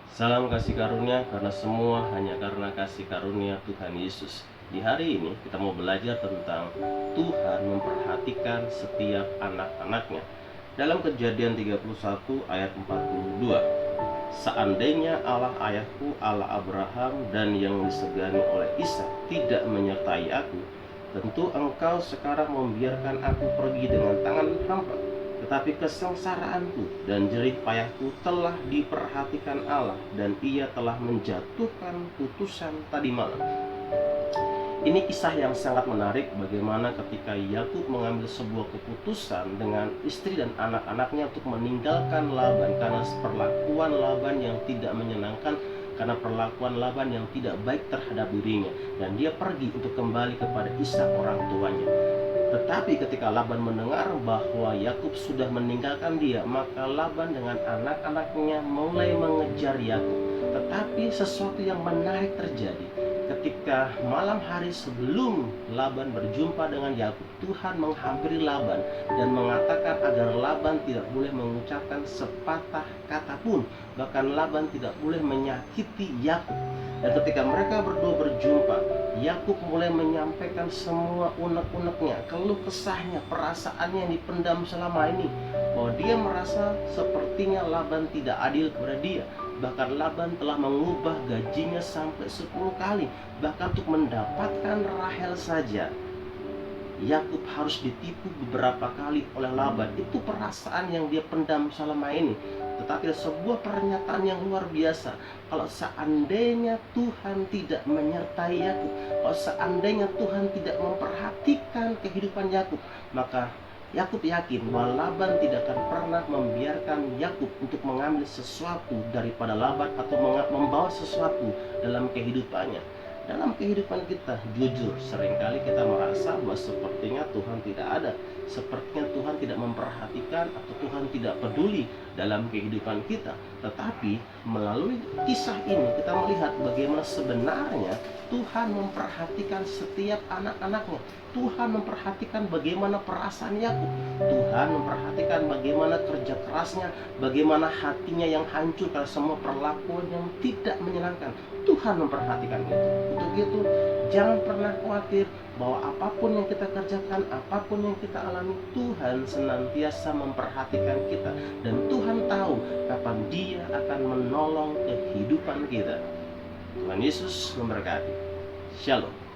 Salam kasih karunia karena semua hanya karena kasih karunia Tuhan Yesus. Di hari ini kita mau belajar tentang Tuhan memperhatikan setiap anak-anaknya. Dalam Kejadian 31 ayat 42, seandainya Allah ayahku, Allah Abraham dan yang disegani oleh Ishak tidak menyertai aku, tentu engkau sekarang membiarkan aku pergi dengan tangan hampa. Tetapi kesengsaraanku dan jerih payahku telah diperhatikan Allah, dan Ia telah menjatuhkan putusan tadi malam. Ini kisah yang sangat menarik, bagaimana ketika Yakub mengambil sebuah keputusan dengan istri dan anak-anaknya untuk meninggalkan Laban karena perlakuan Laban yang tidak menyenangkan, karena perlakuan Laban yang tidak baik terhadap dirinya, dan dia pergi untuk kembali kepada Ishak orang tuanya. Tetapi ketika Laban mendengar bahwa Yakub sudah meninggalkan dia, maka Laban dengan anak-anaknya mulai mengejar Yakub. Tetapi sesuatu yang menarik terjadi. Ketika malam hari sebelum Laban berjumpa dengan Yakub, Tuhan menghampiri Laban dan mengatakan agar Laban tidak boleh mengucapkan sepatah kata pun. Bahkan Laban tidak boleh menyakiti Yakub. Dan ketika mereka berdua berjumpa, Yakub mulai menyampaikan semua unek-uneknya, keluh kesahnya, perasaannya yang dipendam selama ini, bahwa dia merasa sepertinya Laban tidak adil kepada dia. Bahkan Laban telah mengubah gajinya sampai 10 kali. Bahkan untuk mendapatkan Rahel saja, Yakub harus ditipu beberapa kali oleh Laban. Itu perasaan yang dia pendam selama ini. Tetapi sebuah pernyataan yang luar biasa. Kalau seandainya Tuhan tidak menyertai Yakub, kalau seandainya Tuhan tidak memperhatikan kehidupan Yakub, maka Yakub yakin bahwa Laban tidak akan pernah membiarkan Yakub untuk mengambil sesuatu daripada Laban atau membawa sesuatu dalam kehidupannya. Dalam kehidupan kita, jujur, seringkali kita merasa bahwa sepertinya Tuhan tidak ada, sepertinya Tuhan tidak memperhatikan, atau Tuhan tidak peduli dalam kehidupan kita. Tetapi melalui kisah ini kita melihat bagaimana sebenarnya Tuhan memperhatikan setiap anak-anaknya. Tuhan memperhatikan bagaimana perasaan Yakub. Tuhan memperhatikan bagaimana kerja kerasnya, bagaimana hatinya yang hancur karena semua perlakuan yang tidak menyenangkan. Tuhan memperhatikan itu. Untuk itu, jangan pernah khawatir bahwa apapun yang kita kerjakan, apapun yang kita alami, Tuhan senantiasa memperhatikan kita. Dan Tuhan tahu kapan Dia akan menolong kehidupan kita. Tuhan Yesus memberkati. Shalom.